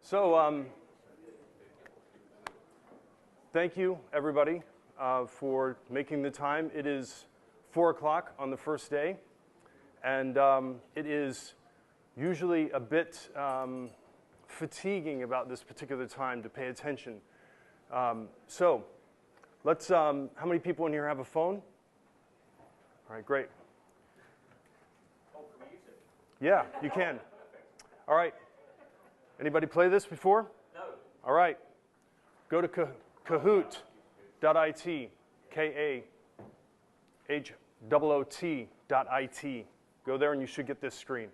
So thank you, everybody, for making the time. It is 4 o'clock on the first day, and it is usually a bit fatiguing about this particular time to pay attention. So let's, how many people in here have a phone? All right, great. Oh, can we use it? Yeah, you can. All right. Anybody play this before? No. All right. Go to kahoot.it, Kahoot.it. Go there and you should get this screen.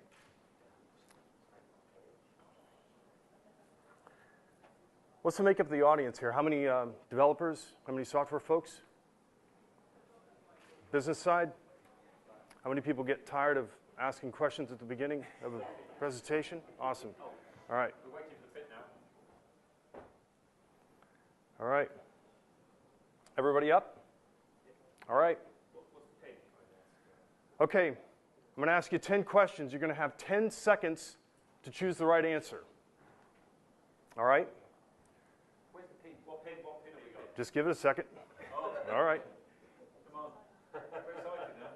What's the makeup of the audience here? How many developers? How many software folks? Business side? How many people get tired of asking questions at the beginning of a presentation? Awesome. All right. We're waiting for the fit now. All right. Everybody up? All right. What's the pin? Okay. I'm going to ask you 10 questions. You're going to have 10 seconds to choose the right answer. All right? Where's the pin? What pin have we got? Just give it a second. Oh. All right. Come on. We're excited now.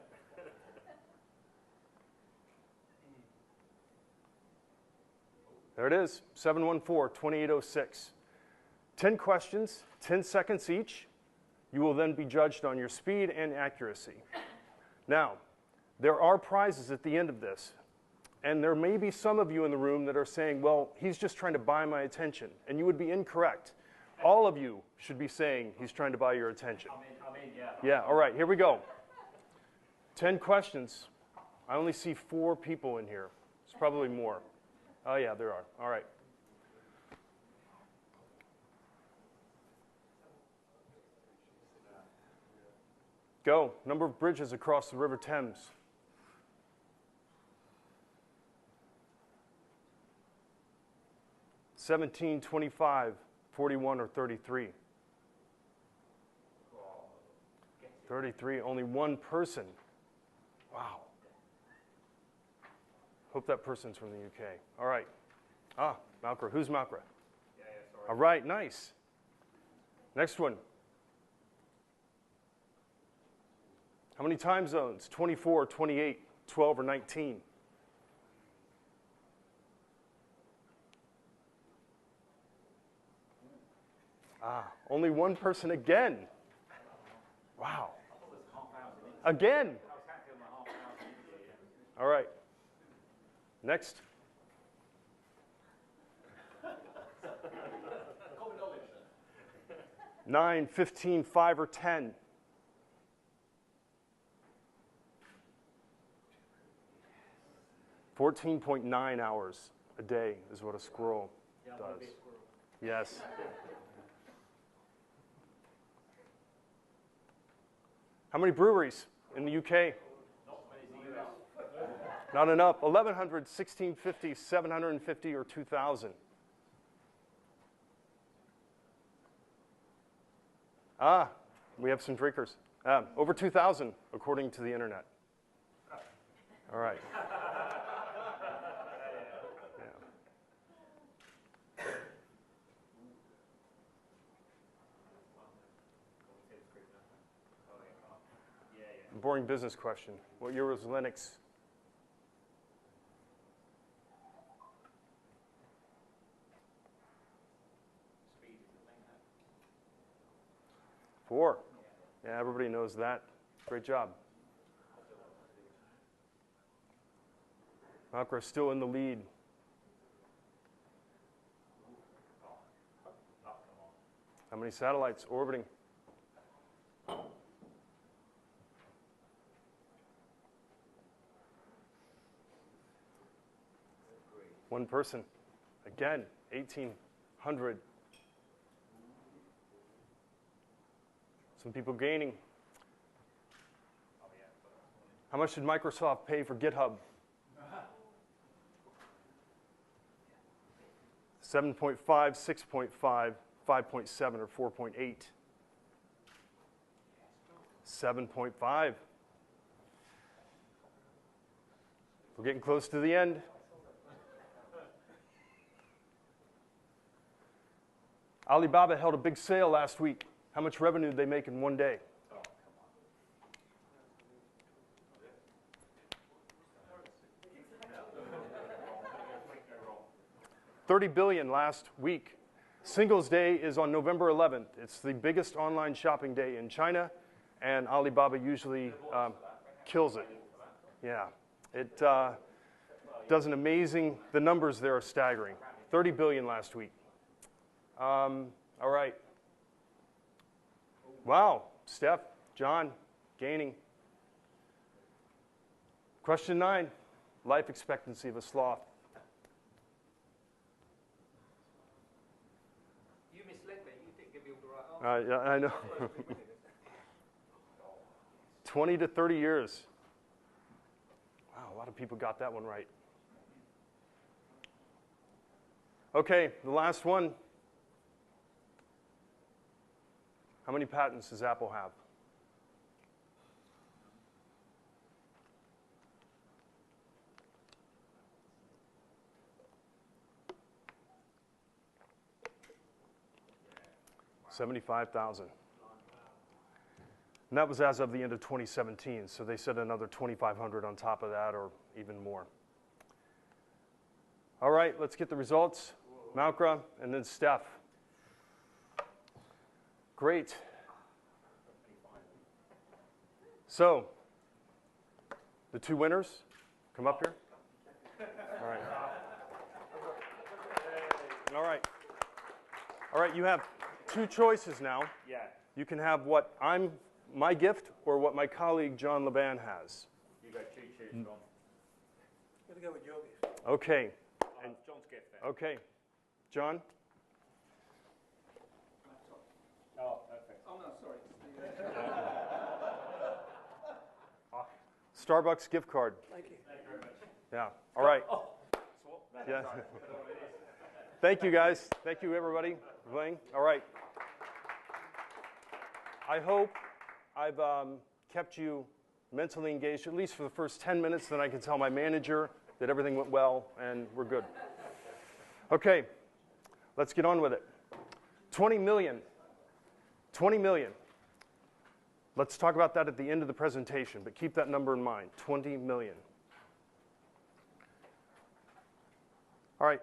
There it is, 714-2806. 10 questions, 10 seconds each. You will then be judged on your speed and accuracy. Now, there are prizes at the end of this. And there may be some of you in the room that are saying, well, he's just trying to buy my attention. And you would be incorrect. All of you should be saying he's trying to buy your attention. I'm in, yeah. Yeah, all right, here we go. 10 questions. I only see 4 people in here. It's probably more. Oh, yeah, there are. All right. Go. Number of bridges across the River Thames. 17, 25, 41, or 33? 33. Only one person. Wow. Hope that person's from the UK. All right. Ah, Malkra. Who's Malkra? Yeah, sorry. All right, nice. Next one. How many time zones? 24, 28, 12, or 19? Ah, only one person again. Wow. Again. I was happy on my half an hour interview, yeah. All right. Next. Common knowledge. 9, 15, 5, or 10? 14.9 hours a day is what a squirrel does. Yes. How many breweries in the UK? Not enough. 1,100, 1,650, 750, or 2,000? Ah, we have some drinkers. Over 2,000, according to the internet. All right. Boring business question. What year was Linux? Speed is the thing, huh? 4. Yeah, everybody knows that. Great job. Malkra still in the lead. How many satellites orbiting? One person. Again, 1,800. Some people gaining. How much did Microsoft pay for GitHub? 7.5, 6.5, 5.7, or 4.8? 7.5. We're getting close to the end. Alibaba held a big sale last week. How much revenue did they make in one day? Oh, come on. $30 billion last week. Singles Day is on November 11th. It's the biggest online shopping day in China, and Alibaba usually kills it. Yeah, it does an amazing, the numbers there are staggering. 30 billion last week. All right. Wow, Steph, John, gaining. Question 9, life expectancy of a sloth. You misled me. You didn't give me all the right answer. Yeah, I know. 20 to 30 years. Wow, a lot of people got that one right. Okay, the last one. How many patents does Apple have? Wow. 75,000. And that was as of the end of 2017, so they said another 2,500 on top of that or even more. All right, let's get the results. Malkra and then Steph. Great. So, the two winners, come up here. All right. All right. All right, you have two choices now. Yeah. You can have what my gift or what my colleague John Laban has. You go choose, John. I'm going to go with your gift. Okay. And John's gift then. Okay. John? Oh, perfect. Oh, no, sorry. Starbucks gift card. Thank you. Thank you very much. Yeah. All right. Oh, swap. Yeah. Sorry. Thank you, guys. Thank you, everybody, for playing. All right. I hope I've kept you mentally engaged, at least for the first 10 minutes, then I can tell my manager that everything went well and we're good. Okay, let's get on with it. 20 million. 20 million. Let's talk about that at the end of the presentation, but keep that number in mind, 20 million. All right,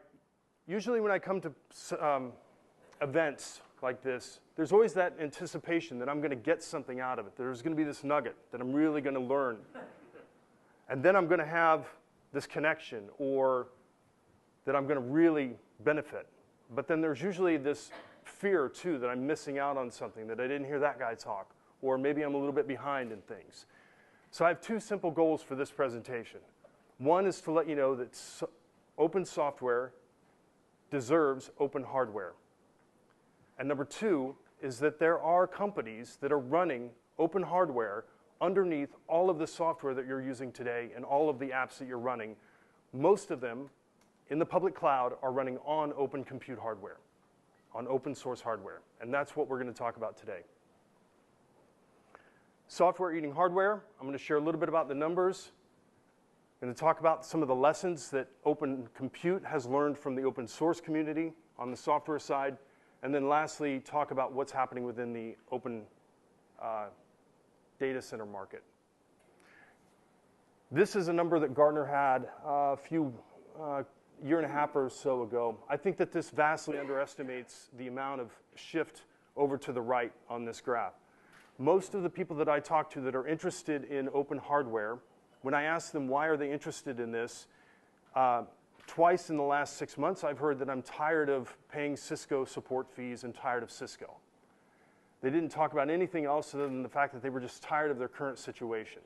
usually when I come to events like this, there's always that anticipation that I'm going to get something out of it. There's going to be this nugget that I'm really going to learn. And then I'm going to have this connection or that I'm going to really benefit. But then there's usually this fear, too, that I'm missing out on something, that I didn't hear that guy talk, or maybe I'm a little bit behind in things. So I have two simple goals for this presentation. One is to let you know that open software deserves open hardware. And number two is that there are companies that are running open hardware underneath all of the software that you're using today and all of the apps that you're running. Most of them in the public cloud are running on open compute hardware, on open source hardware. And that's what we're going to talk about today. Software eating hardware. I'm going to share a little bit about the numbers. I'm going to talk about some of the lessons that open compute has learned from the open source community on the software side. And then lastly, talk about what's happening within the open data center market. This is a number that Gartner had a few year and a half or so ago. I think that this vastly underestimates the amount of shift over to the right on this graph. Most of the people that I talk to that are interested in open hardware, when I ask them why are they interested in this, twice in the last 6 months I've heard that I'm tired of paying Cisco support fees and tired of Cisco. They didn't talk about anything else other than the fact that they were just tired of their current situation.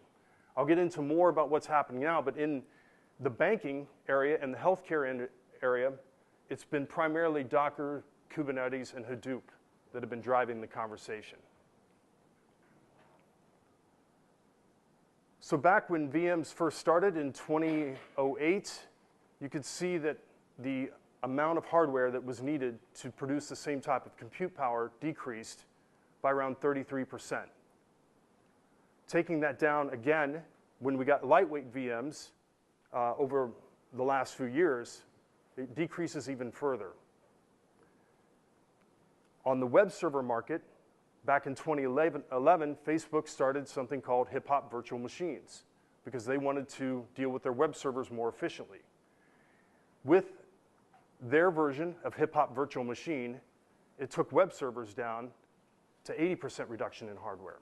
I'll get into more about what's happening now, but in the banking area and the healthcare area, it's been primarily Docker, Kubernetes, and Hadoop that have been driving the conversation. So back when VMs first started in 2008, you could see that the amount of hardware that was needed to produce the same type of compute power decreased by around 33%. Taking that down again, when we got lightweight VMs over the last few years, it decreases even further. On the web server market, back in 2011, Facebook started something called hip-hop virtual machines because they wanted to deal with their web servers more efficiently. With their version of hip-hop virtual machine, it took web servers down to 80% reduction in hardware.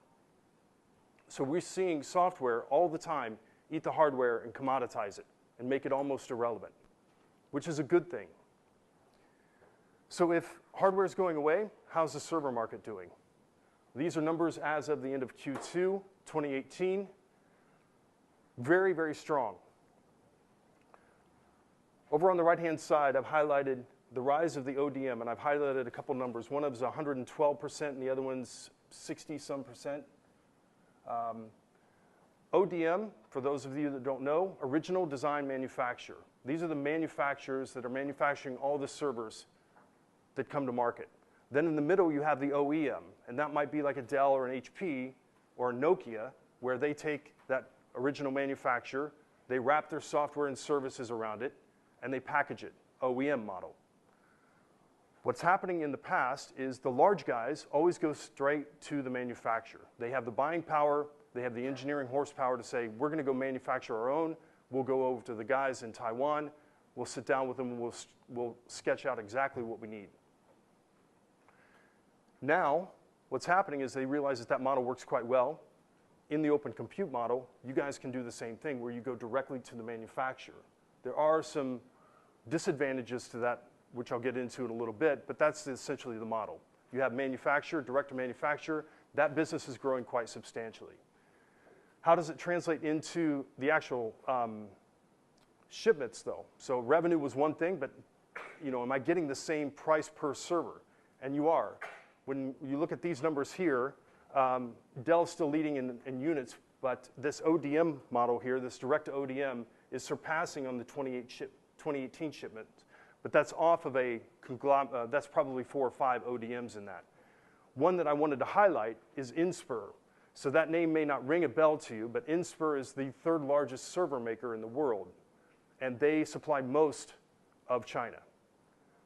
So we're seeing software all the time eat the hardware and commoditize it and make it almost irrelevant, which is a good thing. So if hardware is going away, how's the server market doing? These are numbers as of the end of Q2 2018. Very, very strong. Over on the right-hand side, I've highlighted the rise of the ODM, and I've highlighted a couple numbers. One of them is 112%, and the other one's 60-some%. ODM, for those of you that don't know, original design manufacturer. These are the manufacturers that are manufacturing all the servers that come to market. Then in the middle, you have the OEM, and that might be like a Dell or an HP or a Nokia, where they take that original manufacturer, they wrap their software and services around it, and they package it, OEM model. What's happening in the past is the large guys always go straight to the manufacturer. They have the buying power, they have the engineering horsepower to say, we're going to go manufacture our own, we'll go over to the guys in Taiwan, we'll sit down with them, and we'll sketch out exactly what we need. Now, what's happening is they realize that that model works quite well. In the open compute model, you guys can do the same thing where you go directly to the manufacturer. There are some disadvantages to that, which I'll get into in a little bit, but that's essentially the model. You have manufacturer, direct to manufacturer. That business is growing quite substantially. How does it translate into the actual shipments, though? So revenue was one thing, but am I getting the same price per server? And you are. When you look at these numbers here, Dell's still leading in units, but this ODM model here, this direct to ODM, is surpassing on the 2018 shipments. But that's off of a conglomerate, that's probably 4 or 5 ODMs in that. One that I wanted to highlight is Inspur. So that name may not ring a bell to you, but Inspur is the 3rd largest server maker in the world, and they supply most of China.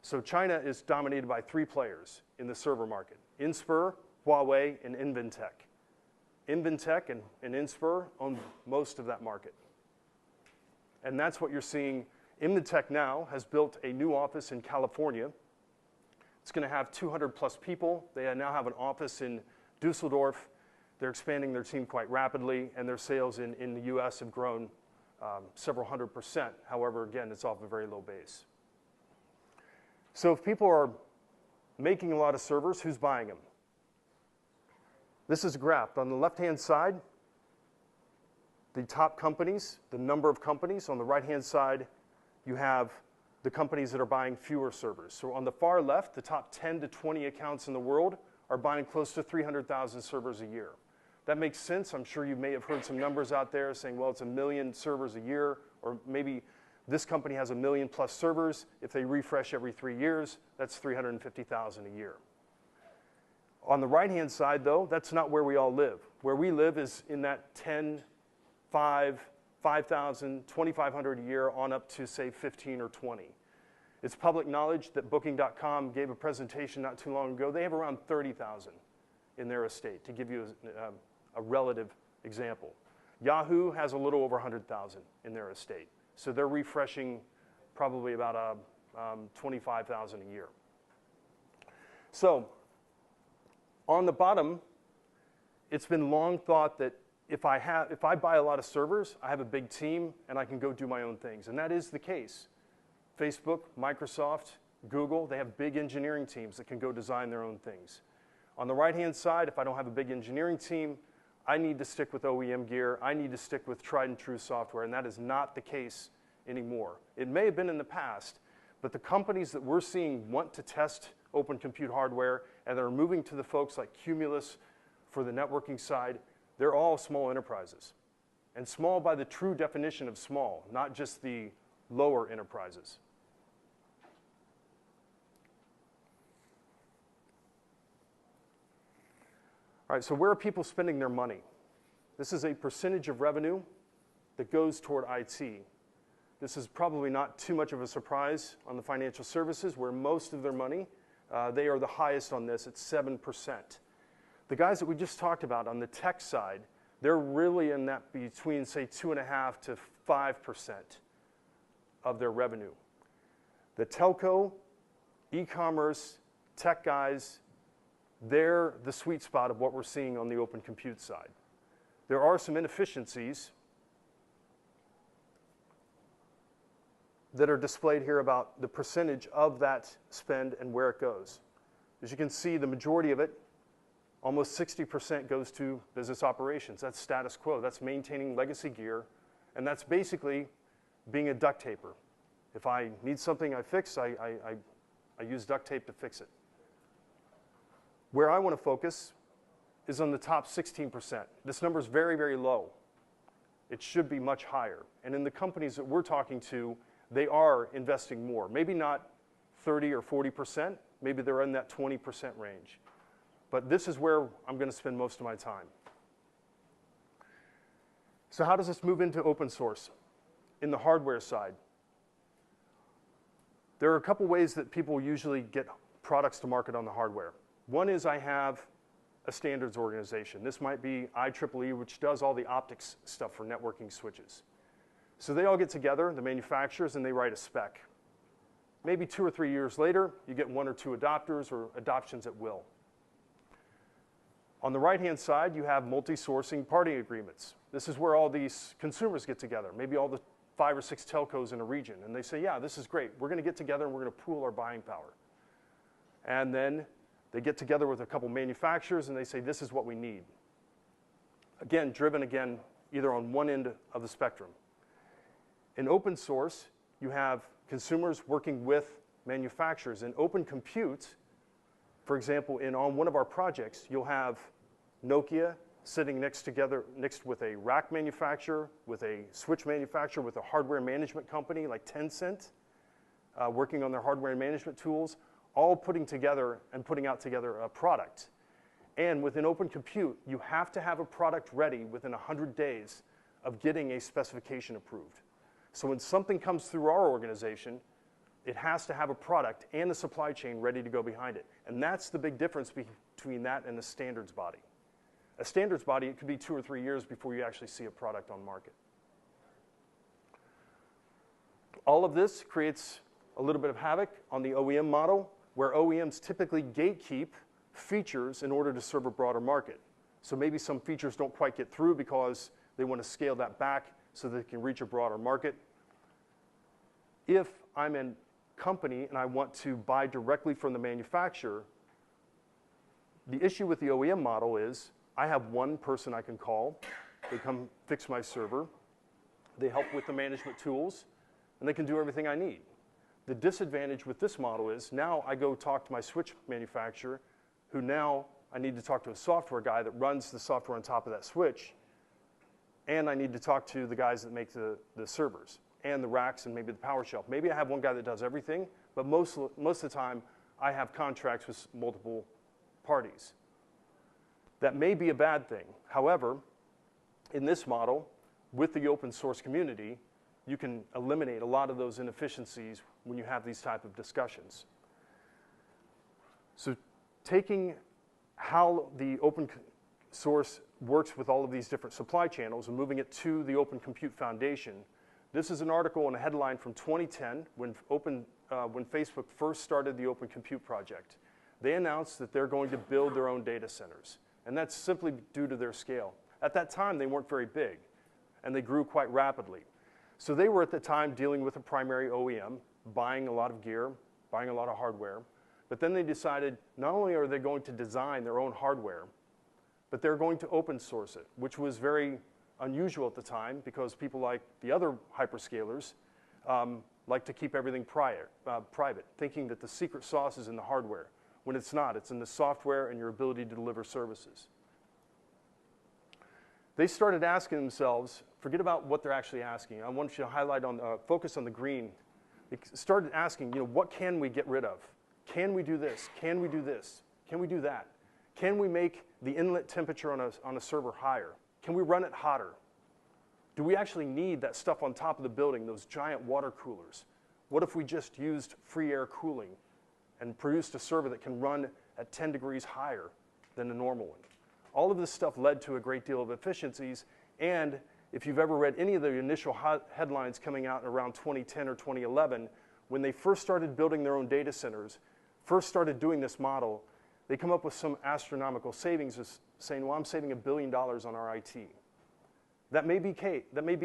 So China is dominated by 3 players in the server market: Inspur, Huawei, and Inventec. Inventec and Inspur own most of that market. And that's what you're seeing. Inventec now has built a new office in California. It's going to have 200 plus people. They now have an office in Dusseldorf. They're expanding their team quite rapidly, and their sales in the US have grown several hundred%. However, again, it's off a very low base. So if people are making a lot of servers, who's buying them? This is a graph. On the left-hand side, the top companies, the number of companies. On the right-hand side, you have the companies that are buying fewer servers. So on the far left, the top 10 to 20 accounts in the world are buying close to 300,000 servers a year. That makes sense. I'm sure you may have heard some numbers out there saying, well, it's 1 million servers a year, or maybe this company has 1 million plus servers. If they refresh every 3 years, that's 350,000 a year. On the right-hand side, though, that's not where we all live. Where we live is in that 10, 5, 5,000, 2,500 a year on up to, say, 15 or 20. It's public knowledge that Booking.com gave a presentation not too long ago. They have around 30,000 in their estate, to give you a relative example. Yahoo has a little over 100,000 in their estate. So they're refreshing probably about 25,000 a year. So on the bottom, it's been long thought that if I buy a lot of servers, I have a big team and I can go do my own things. And that is the case. Facebook, Microsoft, Google, they have big engineering teams that can go design their own things. On the right-hand side, if I don't have a big engineering team, I need to stick with OEM gear. I need to stick with tried and true software, and that is not the case anymore. It may have been in the past, but the companies that we're seeing want to test open compute hardware, and they're moving to the folks like Cumulus for the networking side, they're all small enterprises. And small by the true definition of small, not just the lower enterprises. All right, so where are people spending their money? This is a percentage of revenue that goes toward IT. This is probably not too much of a surprise on the financial services, where most of their money, They are the highest on this at 7%. The guys that we just talked about on the tech side, they're really in that between, say, 2.5 to 5% of their revenue. The telco, e-commerce, tech guys, they're the sweet spot of what we're seeing on the open compute side. There are some inefficiencies that are displayed here about the percentage of that spend and where it goes. As you can see, the majority of it, almost 60%, goes to business operations. That's status quo. That's maintaining legacy gear, and that's basically being a duct taper. If I need something I fix, I use duct tape to fix it. Where I want to focus is on the top 16%. This number is very, very low. It should be much higher. And in the companies that we're talking to, they are investing more. Maybe not 30 or 40%. Maybe they're in that 20% range. But this is where I'm going to spend most of my time. So how does this move into open source? In the hardware side, there are a couple ways that people usually get products to market on the hardware. One is I have a standards organization. This might be IEEE, which does all the optics stuff for networking switches. So they all get together, the manufacturers, and they write a spec. Maybe 2 or 3 years later, you get 1 or 2 adopters or adoptions at will. On the right-hand side, you have multi-sourcing party agreements. This is where all these consumers get together, maybe all the 5 or 6 telcos in a region, and they say, yeah, this is great. We're going to get together and we're going to pool our buying power. And then they get together with a couple manufacturers and they say, this is what we need. Again, driven again, either on one end of the spectrum. In open source, you have consumers working with manufacturers. In open compute, for example, on one of our projects, you'll have Nokia sitting next with a rack manufacturer, with a switch manufacturer, with a hardware management company like Tencent, working on their hardware management tools, all putting together and putting out together a product. And within open compute, you have to have a product ready within 100 days of getting a specification approved. So when something comes through our organization, it has to have a product and a supply chain ready to go behind it. And that's the big difference between that and a standards body. A standards body, it could be 2 or 3 years before you actually see a product on market. All of this creates a little bit of havoc on the OEM model, where OEMs typically gatekeep features in order to serve a broader market. So maybe some features don't quite get through because they want to scale that back so they can reach a broader market. If I'm a company and I want to buy directly from the manufacturer, the issue with the OEM model is I have one person I can call. They come fix my server. They help with the management tools, and they can do everything I need. The disadvantage with this model is now I go talk to my switch manufacturer, who now I need to talk to a software guy that runs the software on top of that switch, and I need to talk to the guys that make the servers and the racks and maybe the power shelf. Maybe I have one guy that does everything, but most of the time I have contracts with multiple parties. That may be a bad thing. However, in this model, with the open source community, you can eliminate a lot of those inefficiencies when you have these type of discussions. So taking how the open source works with all of these different supply channels and moving it to the Open Compute Foundation, this is an article and a headline from 2010 when Facebook first started the Open Compute Project. They announced that they're going to build their own data centers, and that's simply due to their scale. At that time, they weren't very big, and they grew quite rapidly. So they were at the time dealing with a primary OEM, buying a lot of gear, buying a lot of hardware, but then they decided not only are they going to design their own hardware, but they're going to open source it, which was very unusual at the time because people like the other hyperscalers like to keep everything private, thinking that the secret sauce is in the hardware, when it's not. It's in the software and your ability to deliver services. They started asking themselves, forget about what they're actually asking. I want you to highlight focus on the green. They started asking, what can we get rid of? Can we do this? Can we do this? Can we do that? Can we make the inlet temperature on a server higher? Can we run it hotter? Do we actually need that stuff on top of the building, those giant water coolers? What if we just used free air cooling and produced a server that can run at 10 degrees higher than a normal one. All of this stuff led to a great deal of efficiencies, and if you've ever read any of the initial headlines coming out around 2010 or 2011, when they first started building their own data centers, first started doing this model, they come up with some astronomical savings, saying, well, I'm saving $1 billion on our IT. That may be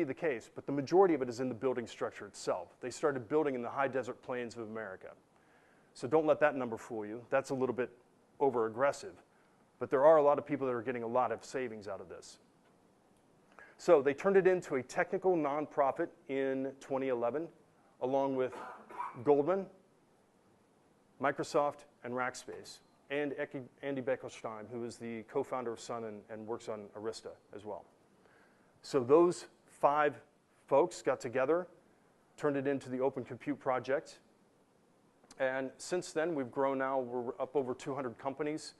the case, but the majority of it is in the building structure itself. They started building in the high desert plains of America. So don't let that number fool you. That's a little bit over-aggressive. But there are a lot of people that are getting a lot of savings out of this. So they turned it into a technical nonprofit in 2011, along with Goldman, Microsoft, and Rackspace, and Andy Bechtolsheim, who is the co-founder of Sun and works on Arista as well. So those 5 folks got together, turned it into the Open Compute Project, and since then we've grown now, we're up over 200 companies.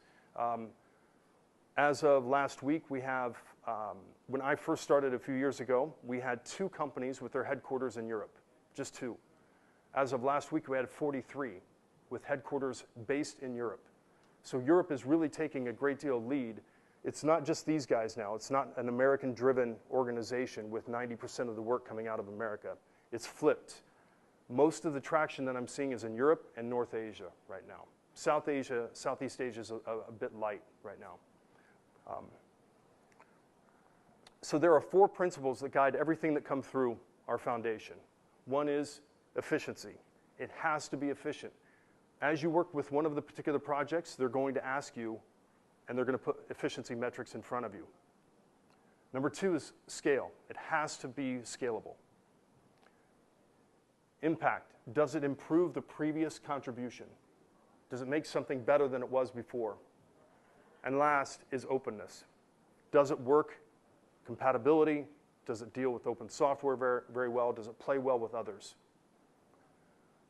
As of last week, we have, when I first started a few years ago, we had 2 companies with their headquarters in Europe, just 2. As of last week, we had 43 with headquarters based in Europe. So Europe is really taking a great deal of lead. It's not just these guys now. It's not an American-driven organization with 90% of the work coming out of America. It's flipped. Most of the traction that I'm seeing is in Europe and North Asia right now. South Asia, Southeast Asia is a bit light right now. So there are 4 principles that guide everything that come through our foundation. One is efficiency. It has to be efficient. As you work with one of the particular projects, they're going to ask you, and they're going to put efficiency metrics in front of you. Number 2 is scale. It has to be scalable. Impact. Does it improve the previous contribution? Does it make something better than it was before? And last is openness. Does it work? Compatibility. Does it deal with open software very well? Does it play well with others?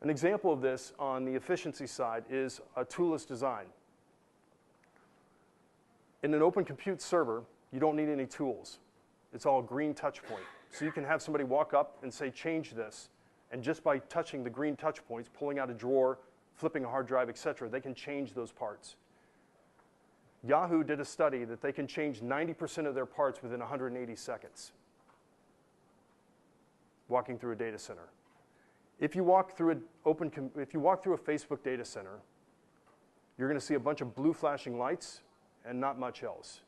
An example of this on the efficiency side is a toolless design. In an open compute server, you don't need any tools. It's all green touch point. So you can have somebody walk up and say, change this. And just by touching the green touch points, pulling out a drawer, flipping a hard drive, etc., they can change those parts. Yahoo did a study that they can change 90% of their parts within 180 seconds, walking through a data center. If you walk through a Facebook data center, you're going to see a bunch of blue flashing lights and not much else.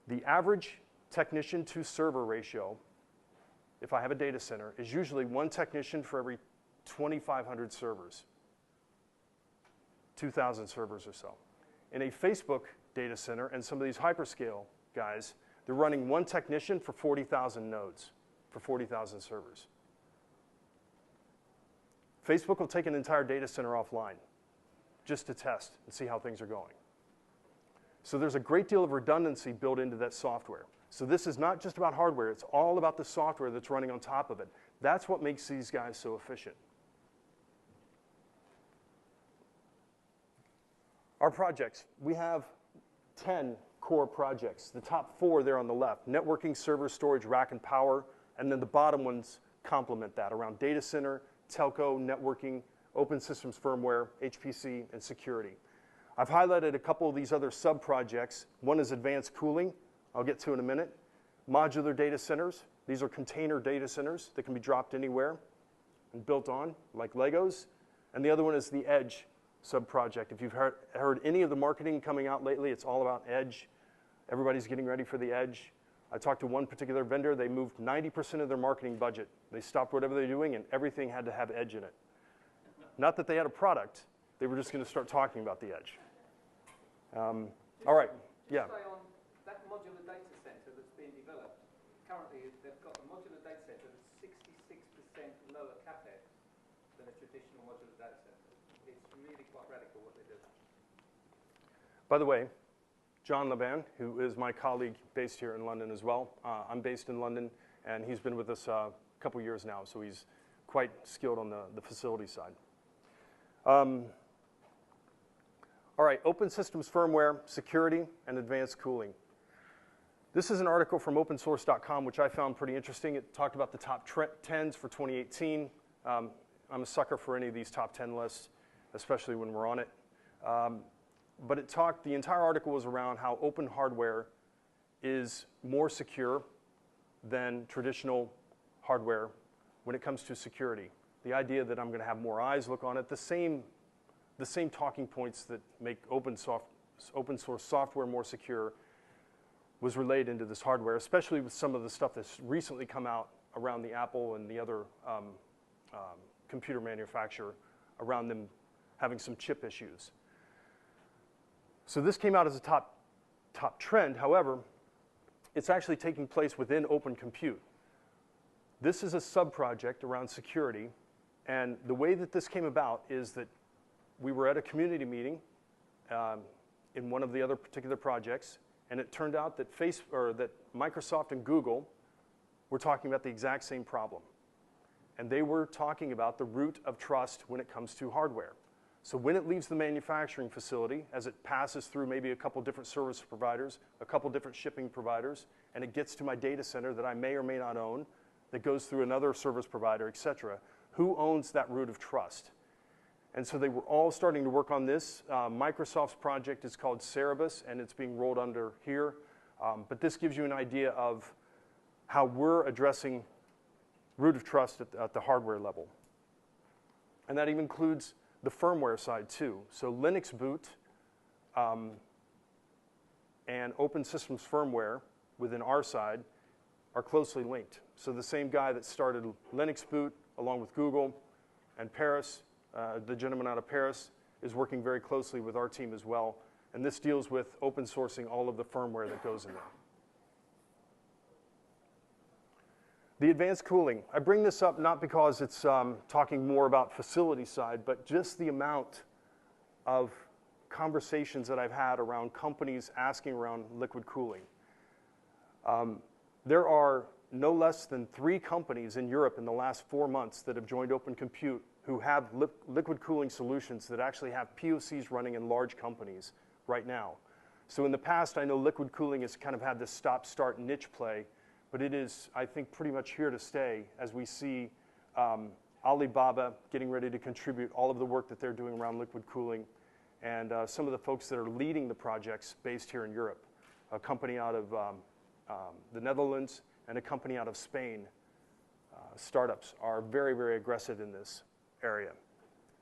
The average technician to server ratio, if I have a data center, is usually 1 technician for every 2,500 servers, 2,000 servers or so. In a Facebook data center and some of these hyperscale guys, they're running 1 technician for 40,000 nodes, for 40,000 servers. Facebook will take an entire data center offline just to test and see how things are going. So there's a great deal of redundancy built into that software. So this is not just about hardware, it's all about the software that's running on top of it. That's what makes these guys so efficient. Our projects, we have 10 core projects. The top 4 there on the left, networking, server, storage, rack, and power, and then the bottom ones complement that around data center, telco, networking, open systems firmware, HPC, and security. I've highlighted a couple of these other sub-projects. One is advanced cooling, I'll get to in a minute. Modular data centers, these are container data centers that can be dropped anywhere and built on, like Legos. And the other one is the edge sub-project. If you've heard any of the marketing coming out lately, it's all about edge. Everybody's getting ready for the edge. I talked to one particular vendor, they moved 90% of their marketing budget. They stopped whatever they're doing and everything had to have edge in it. Not that they had a product, they were just going to start talking about the edge. All right, yeah. Just say on that modular data center that's being developed, currently they've got a modular data center that's 66% lower capex than a traditional modular data center. It's really quite radical what they do. By the way, John Laban, who is my colleague based here in London as well. I'm based in London, and he's been with us a couple years now, so he's quite skilled on the facility side. All right, open systems firmware, security, and advanced cooling. This is an article from opensource.com, which I found pretty interesting. It talked about the top 10s for 2018. I'm a sucker for any of these top 10 lists. especially when we're on it. But the entire article was around how open hardware is more secure than traditional hardware when it comes to security. The idea that I'm going to have more eyes look on it, the same talking points that make open source software more secure was relayed into this hardware, especially with some of the stuff that's recently come out around the Apple and the other computer manufacturer around them having some chip issues. So this came out as a top trend. However, it's actually taking place within Open Compute. This is a sub-project around security, and the way that this came about is that we were at a community meeting in one of the other particular projects, and it turned out that that Microsoft and Google were talking about the exact same problem. And they were talking about the root of trust when it comes to hardware. So when it leaves the manufacturing facility, as it passes through maybe a couple different service providers, a couple different shipping providers, and it gets to my data center that I may or may not own, that goes through another service provider, et cetera, who owns that root of trust? And so they were all starting to work on this. Microsoft's project is called Servers, and it's being rolled under here. But this gives you an idea of how we're addressing root of trust at the hardware level. And that even includes the firmware side too. So Linux boot and Open Systems firmware within our side are closely linked. So the same guy that started Linux boot along with Google and Paris, the gentleman out of Paris, is working very closely with our team as well. And this deals with open sourcing all of the firmware that goes in there. The advanced cooling. I bring this up not because it's talking more about facility side, but just the amount of conversations that I've had around companies asking around liquid cooling. There are no less than 3 companies in Europe in the last 4 months that have joined Open Compute who have liquid cooling solutions that actually have POCs running in large companies right now. So in the past, I know liquid cooling has kind of had this stop-start niche play, but it is, I think, pretty much here to stay as we see Alibaba getting ready to contribute all of the work that they're doing around liquid cooling, and some of the folks that are leading the projects based here in Europe. A company out of the Netherlands and a company out of Spain. Startups are very, very aggressive in this area.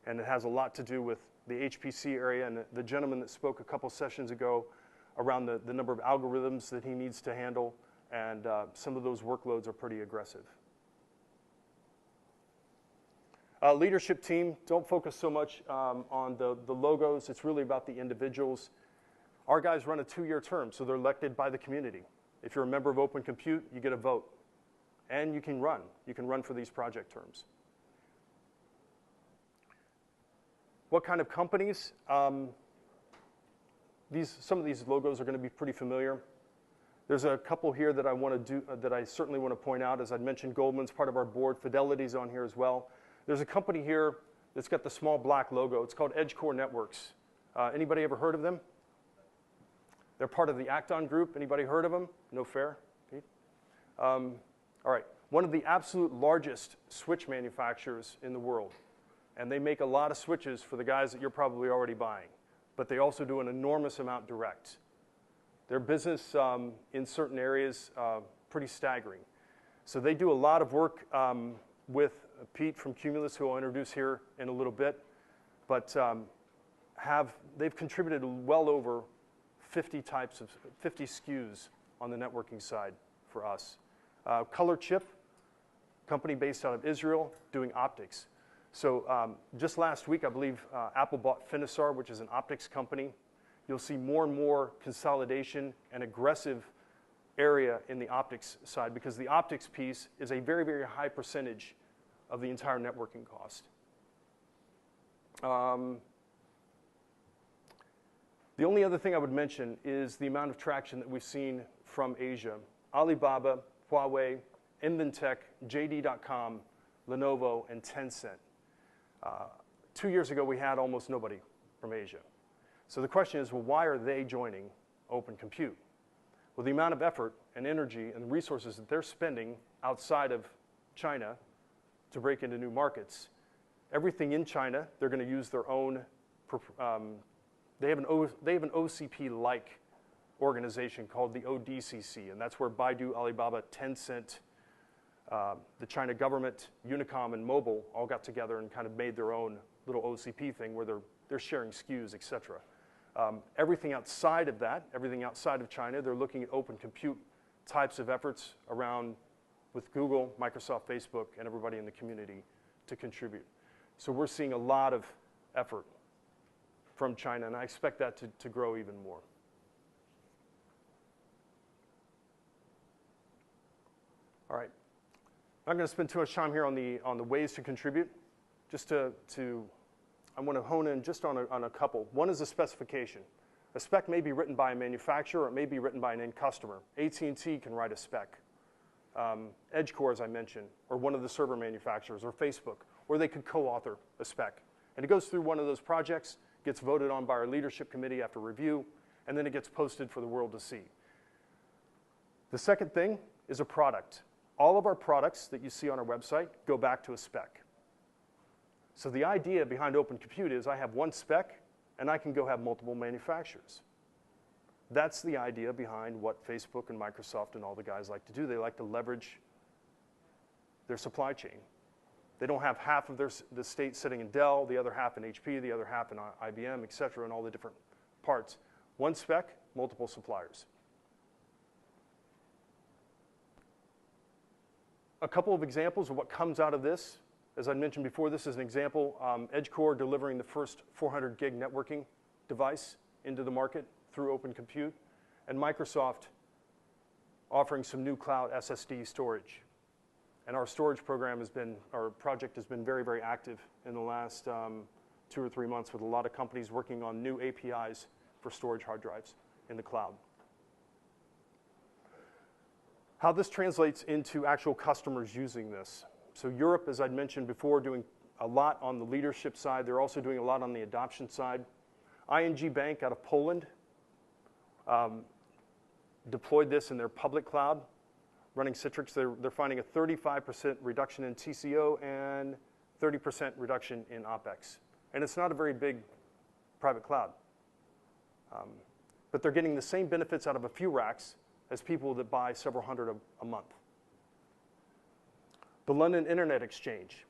And it has a lot to do with the HPC area, and the gentleman that spoke a couple sessions ago around the number of algorithms that he needs to handle, and some of those workloads are pretty aggressive. Leadership team, don't focus so much on the logos. It's really about the individuals. Our guys run a 2-year term, so they're elected by the community. If you're a member of Open Compute, you get a vote. And you can run. You can run for these project terms. What kind of companies? Some of these logos are going to be pretty familiar. There's a couple here that I want to do that I certainly want to point out. As I mentioned, Goldman's part of our board. Fidelity's on here as well. There's a company here that's got the small black logo. It's called EdgeCore Networks. Anybody ever heard of them? They're part of the Acton group. Anybody heard of them? No fair? Pete? All right. One of the absolute largest switch manufacturers in the world. And they make a lot of switches for the guys that you're probably already buying. But they also do an enormous amount direct. Their business in certain areas, pretty staggering. So they do a lot of work with Pete from Cumulus, who I'll introduce here in a little bit. But they've contributed well over 50 SKUs on the networking side for us. Color Chip, company based out of Israel, doing optics. So just last week, I believe Apple bought FINOS, which is an optics company. You'll see more and more consolidation and aggressive area in the optics side, because the optics piece is a very, very high percentage of the entire networking cost. The only other thing I would mention is the amount of traction that we've seen from Asia. Alibaba, Huawei, Inventec, JD.com, Lenovo, and Tencent. 2 years ago, we had almost nobody from Asia. So the question is, well, why are they joining Open Compute? Well, the amount of effort and energy and resources that they're spending outside of China to break into new markets everything in China, they're going to use their own, they have an OCP-like organization called the ODCC, and that's where Baidu, Alibaba, Tencent, the China government, Unicom, and Mobile all got together and kind of made their own little OCP thing where they're sharing SKUs, et cetera. Everything outside of that, everything outside of China, they're looking at open compute types of efforts around with Google, Microsoft, Facebook, and everybody in the community to contribute. So we're seeing a lot of effort from China, and I expect that to grow even more. All right. I'm not going to spend too much time here on the ways to contribute. Just I want to hone in just on a couple. One is a specification. A spec may be written by a manufacturer, or it may be written by an end customer. AT&T can write a spec. EdgeCore, as I mentioned, or one of the server manufacturers, or Facebook, or they could co-author a spec. And it goes through one of those projects, gets voted on by our leadership committee after review, and then it gets posted for the world to see. The second thing is a product. All of our products that you see on our website go back to a spec. So the idea behind Open Compute is I have one spec, and I can go have multiple manufacturers. That's the idea behind what Facebook and Microsoft and all the guys like to do. They like to leverage their supply chain. They don't have half of the state sitting in Dell, the other half in HP, the other half in IBM, et cetera, and all the different parts. One spec, multiple suppliers. A couple of examples of what comes out of this. As I mentioned before, this is an example. EdgeCore delivering the first 400 gig networking device into the market through Open Compute, and Microsoft offering some new cloud SSD storage. And our storage program our project has been very, very active in the last 2 or 3 months with a lot of companies working on new APIs for storage hard drives in the cloud. How this translates into actual customers using this. So Europe, as I'd mentioned before, doing a lot on the leadership side. They're also doing a lot on the adoption side. ING Bank out of Poland deployed this in their public cloud, running Citrix. They're finding a 35% reduction in TCO and 30% reduction in OpEx. And it's not a very big private cloud. But they're getting the same benefits out of a few racks as people that buy several hundred a month. The London Internet Exchange.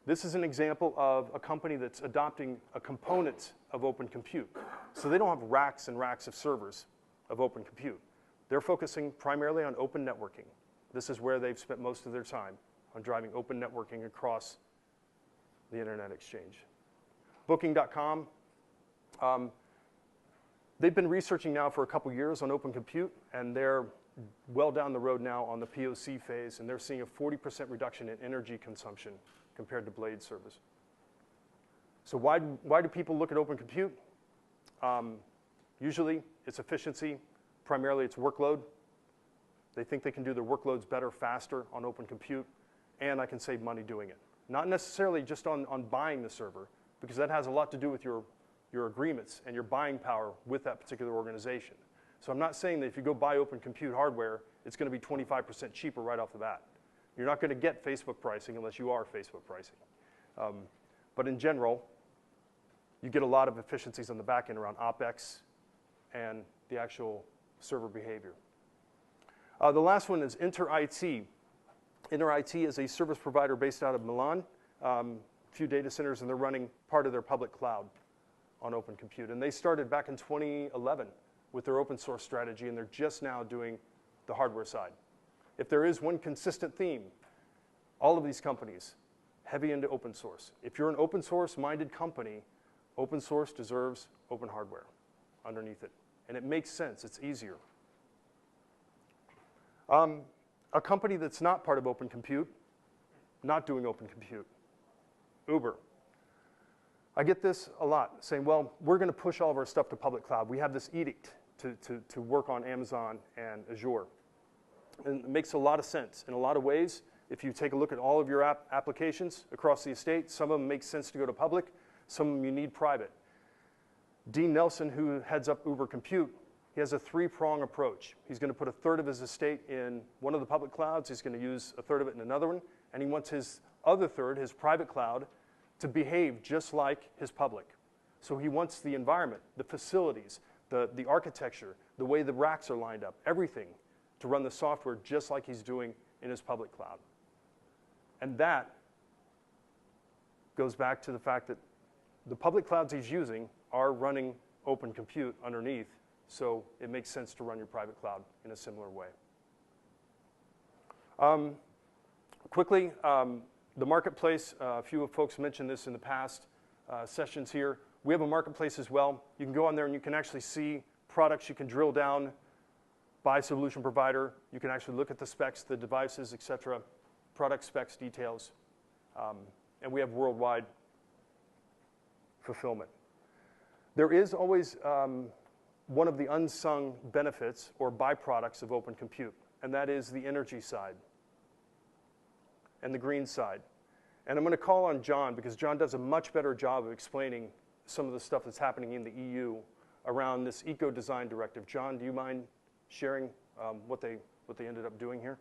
This is an example of a company that's adopting a component of Open Compute. So they don't have racks and racks of servers of Open Compute. They're focusing primarily on open networking. This is where they've spent most of their time, on driving open networking across the Internet Exchange. Booking.com. They've been researching now for a couple years on Open Compute, and they're well down the road now on the POC phase, and they're seeing a 40% reduction in energy consumption compared to blade servers. So why do people look at Open Compute? Usually it's efficiency, primarily it's workload. They think they can do their workloads better, faster on Open Compute, and I can save money doing it. Not necessarily just on buying the server, because that has a lot to do with your agreements and your buying power with that particular organization. So I'm not saying that if you go buy Open Compute hardware, it's going to be 25% cheaper right off the bat. You're not going to get Facebook pricing unless you are Facebook pricing. But in general, you get a lot of efficiencies on the back end around OpEx and the actual server behavior. The last one is InterIT. InterIT is a service provider based out of Milan, a few data centers, and they're running part of their public cloud on Open Compute. And they started back in 2011 with their open source strategy, and they're just now doing the hardware side. If there is one consistent theme, all of these companies, heavy into open source. If you're an open source minded company, open source deserves open hardware underneath it. And it makes sense, it's easier. A company that's not part of Open Compute, not doing Open Compute, Uber. I get this a lot, saying, well, we're going to push all of our stuff to public cloud. We have this edict to work on Amazon and Azure. And it makes a lot of sense. In a lot of ways, if you take a look at all of your applications across the estate, some of them make sense to go to public, some of them you need private. Dean Nelson, who heads up Uber Compute, he has a three-prong approach. He's going to put a third of his estate in one of the public clouds. He's going to use a third of it in another one. And he wants his other third, his private cloud, to behave just like his public. So he wants the environment, the facilities, the architecture, the way the racks are lined up, everything to run the software just like he's doing in his public cloud. And that goes back to the fact that the public clouds he's using are running open compute underneath, so it makes sense to run your private cloud in a similar way. Quickly, the marketplace, a few folks mentioned this in the past sessions here. We have a marketplace as well. You can go on there and you can actually see products. You can drill down by solution provider. You can actually look at the specs, the devices, et cetera, product specs, details. And we have worldwide fulfillment. There is always one of the unsung benefits or byproducts of open compute, and that is the energy side and the green side. And I'm going to call on John because John does a much better job of explaining some of the stuff that's happening in the EU around this eco-design directive. John, do you mind sharing what they ended up doing here?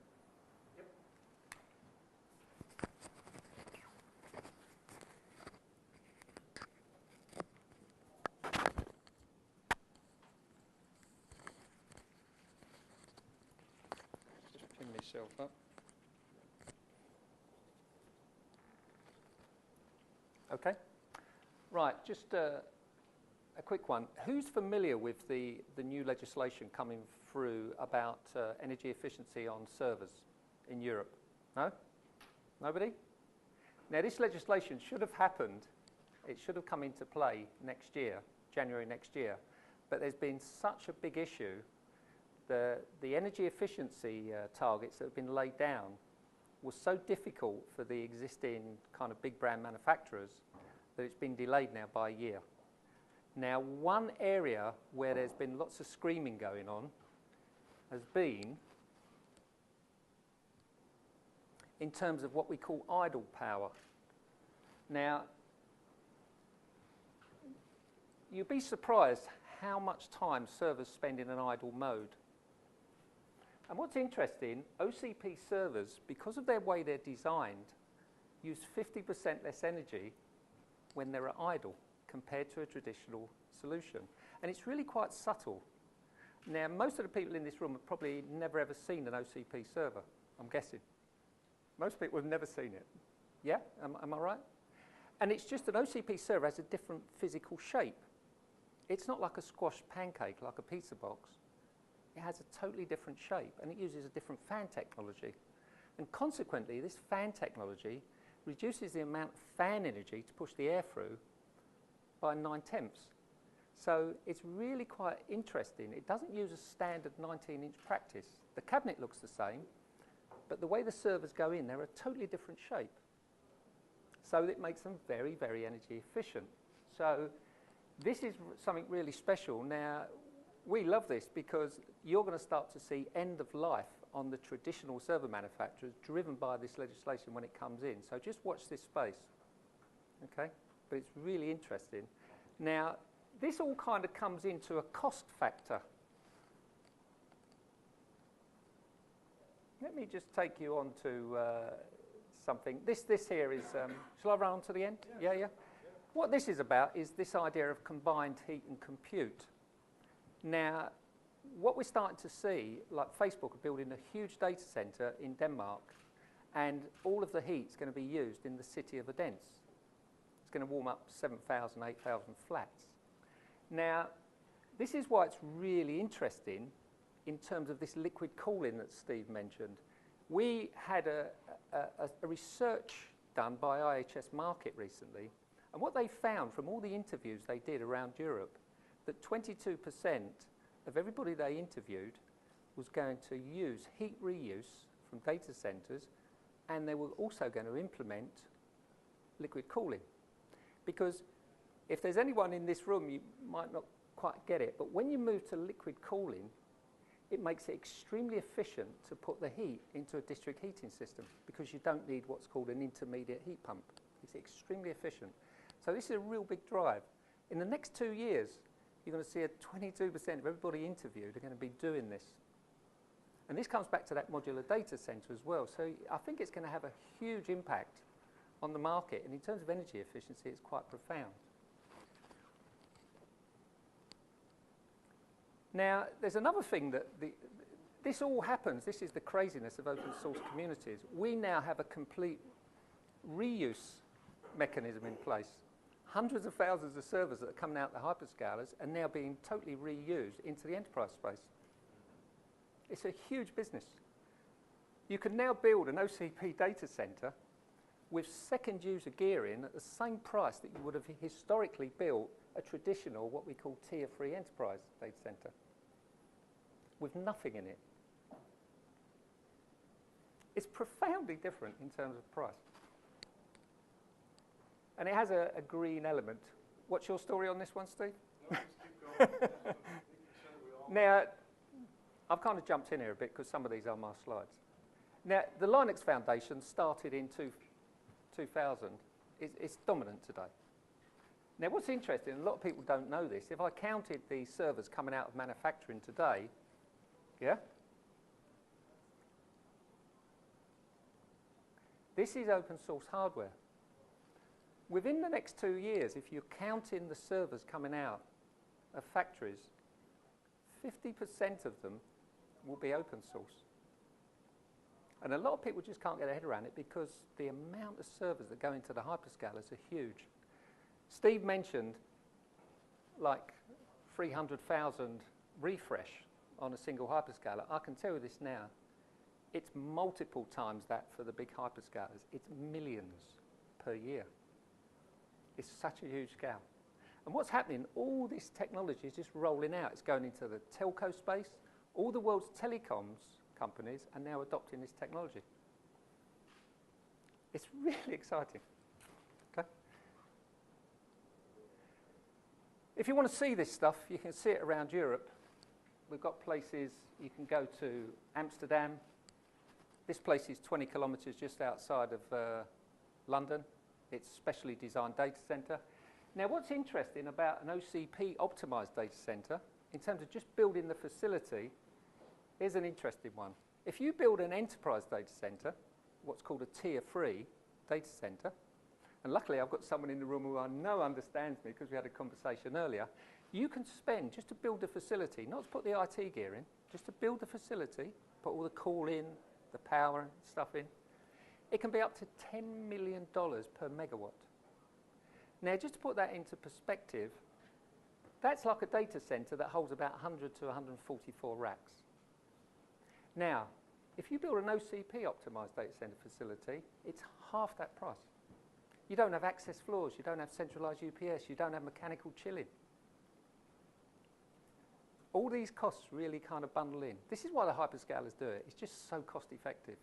Just pin myself up. Okay. Right, just a quick one. Who's familiar with the new legislation coming through about energy efficiency on servers in Europe? No? Nobody? Now, this legislation should have happened. It should have come into play next year, January next year. But there's been such a big issue. The energy efficiency targets that have been laid down was so difficult for the existing kind of big brand manufacturers that it's been delayed now by a year. Now, one area where there's been lots of screaming going on has been in terms of what we call idle power. Now, you'd be surprised how much time servers spend in an idle mode. And what's interesting, OCP servers, because of their way they're designed, use 50% less energy when they're idle compared to a traditional solution. And it's really quite subtle. Now, most of the people in this room have probably never ever seen an OCP server, I'm guessing. Most people have never seen it. Yeah? Am I right? And it's just an OCP server has a different physical shape. It's not like a squashed pancake, like a pizza box. It has a totally different shape, and it uses a different fan technology. And consequently, this fan technology reduces the amount of fan energy to push the air through by 9/10. So it's really quite interesting. It doesn't use a standard 19-inch practice. The cabinet looks the same, but the way the servers go in, they're a totally different shape. So it makes them very, very energy efficient. So this is something really special. Now, we love this because you're going to start to see end of life on the traditional server manufacturers driven by this legislation when it comes in. So just watch this space, okay? But it's really interesting. Now, this all kind of comes into a cost factor. Let me just take you on to something. This here is, shall I run on to the end? Yeah. What this is about is this idea of combined heat and compute. Now, what we're starting to see, like Facebook are building a huge data center in Denmark, and all of the heat's going to be used in the city of Odense. It's going to warm up 7,000, 8,000 flats. Now, this is why it's really interesting in terms of this liquid cooling that Steve mentioned. We had a research done by IHS Markit recently, and what they found from all the interviews they did around Europe, that 22% of everybody they interviewed was going to use heat reuse from data centers, and they were also going to implement liquid cooling. Because if there's anyone in this room, you might not quite get it, but when you move to liquid cooling, it makes it extremely efficient to put the heat into a district heating system because you don't need what's called an intermediate heat pump. It's extremely efficient. So this is a real big drive. In the next 2 years, you're going to see 22% of everybody interviewed are going to be doing this. And this comes back to that modular data center as well. So I think it's going to have a huge impact on the market, and in terms of energy efficiency, it's quite profound. Now, there's another thing that this all happens. This is the craziness of open source communities. We now have a complete reuse mechanism in place. Hundreds of thousands of servers that are coming out the hyperscalers are now being totally reused into the enterprise space. It's a huge business. You can now build an OCP data center with second user gear in at the same price that you would have historically built a traditional, what we call tier 3 enterprise data center, with nothing in it. It's profoundly different in terms of price. And it has a green element. What's your story on this one, Steve? No, just keep going. Now, I've kind of jumped in here a bit because some of these are my slides. Now, the Linux Foundation started in 2000. It's dominant today. Now, what's interesting, a lot of people don't know this, if I counted the servers coming out of manufacturing today, yeah? This is open source hardware. Within the next 2 years, if you're counting the servers coming out of factories, 50% of them will be open source. And a lot of people just can't get their head around it because the amount of servers that go into the hyperscalers are huge. Steve mentioned like 300,000 refresh on a single hyperscaler. I can tell you this now. It's multiple times that for the big hyperscalers. It's millions per year. It's such a huge scale. And what's happening, all this technology is just rolling out. It's going into the telco space. All the world's telecoms companies are now adopting this technology. It's really exciting. Okay? If you want to see this stuff, you can see it around Europe. We've got places, you can go to Amsterdam. This place is 20 kilometers just outside of London. It's a specially designed data center. Now, what's interesting about an OCP optimized data center, in terms of just building the facility, here's an interesting one. If you build an enterprise data center, what's called a tier 3 data center, and luckily I've got someone in the room who I know understands me because we had a conversation earlier, you can spend, just to build the facility, not to put the IT gear in, just to build the facility, put all the cool in, the power and stuff in, it can be up to $10 million per megawatt. Now, just to put that into perspective, that's like a data center that holds about 100 to 144 racks. Now, if you build an OCP optimized data center facility, it's half that price. You don't have access floors, you don't have centralized UPS, you don't have mechanical chilling. All these costs really kind of bundle in. This is why the hyperscalers do it. It's just so cost effective.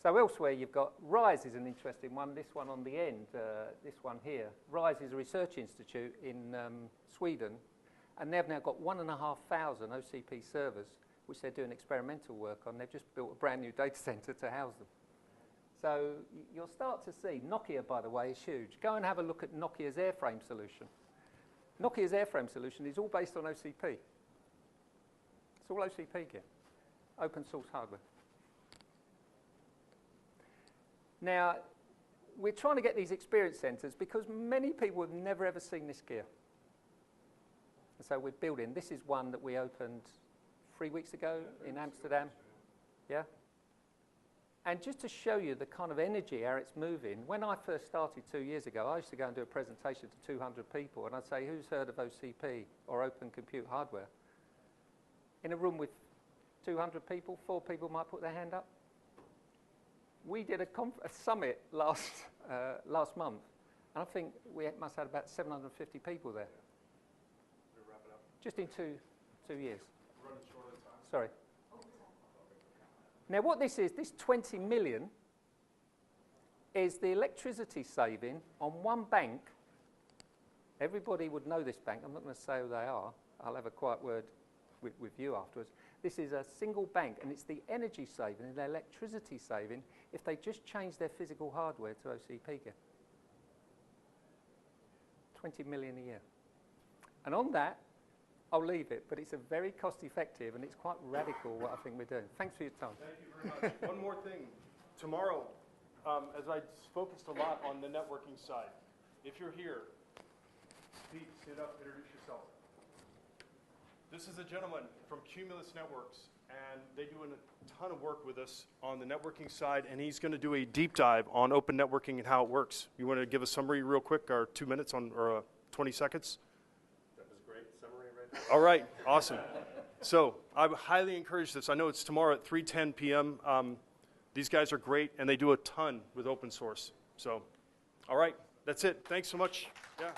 So elsewhere you've got RISE is an interesting one. This one on the end, this one here. RISE is a research institute in Sweden, and they've now got 1,500 OCP servers, which they're doing experimental work on. They've just built a brand new data center to house them. So you'll start to see, Nokia, by the way, is huge. Go and have a look at Nokia's airframe solution. Nokia's airframe solution is all based on OCP. It's all OCP gear, open source hardware. Now, we're trying to get these experience centers because many people have never ever seen this gear. And so we're building. This is one that we opened 3 weeks ago in Amsterdam. Yeah? And just to show you the kind of energy, how it's moving, when I first started 2 years ago, I used to go and do a presentation to 200 people, and I'd say, who's heard of OCP or Open Compute Hardware? In a room with 200 people, 4 people might put their hand up. We did a summit last month, and I think we must have had about 750 people there. Wrap it up. Just in two years. We're running short of time. Sorry. Now what this is, this 20 million is the electricity saving on one bank. Everybody would know this bank. I'm not going to say who they are. I'll have a quiet word with you afterwards. This is a single bank, and it's the energy saving and the electricity saving if they just change their physical hardware to OCP gear. 20 million a year. And on that, I'll leave it, but it's a very cost effective and it's quite radical what I think we're doing. Thanks for your time. Thank you very much. One more thing. tomorrow, as I focused a lot on the networking side, if you're here, Pete, stand up, introduce yourself. This is a gentleman from Cumulus Networks, and they do a ton of work with us on the networking side, and he's going to do a deep dive on open networking and how it works. You want to give a summary real quick, or 2 minutes on, or 20 seconds? That was a great summary right there. All right, awesome. So I would highly encourage this. I know it's tomorrow at 3:10 p.m. These guys are great, and they do a ton with open source. So, all right, that's it. Thanks so much. Yeah.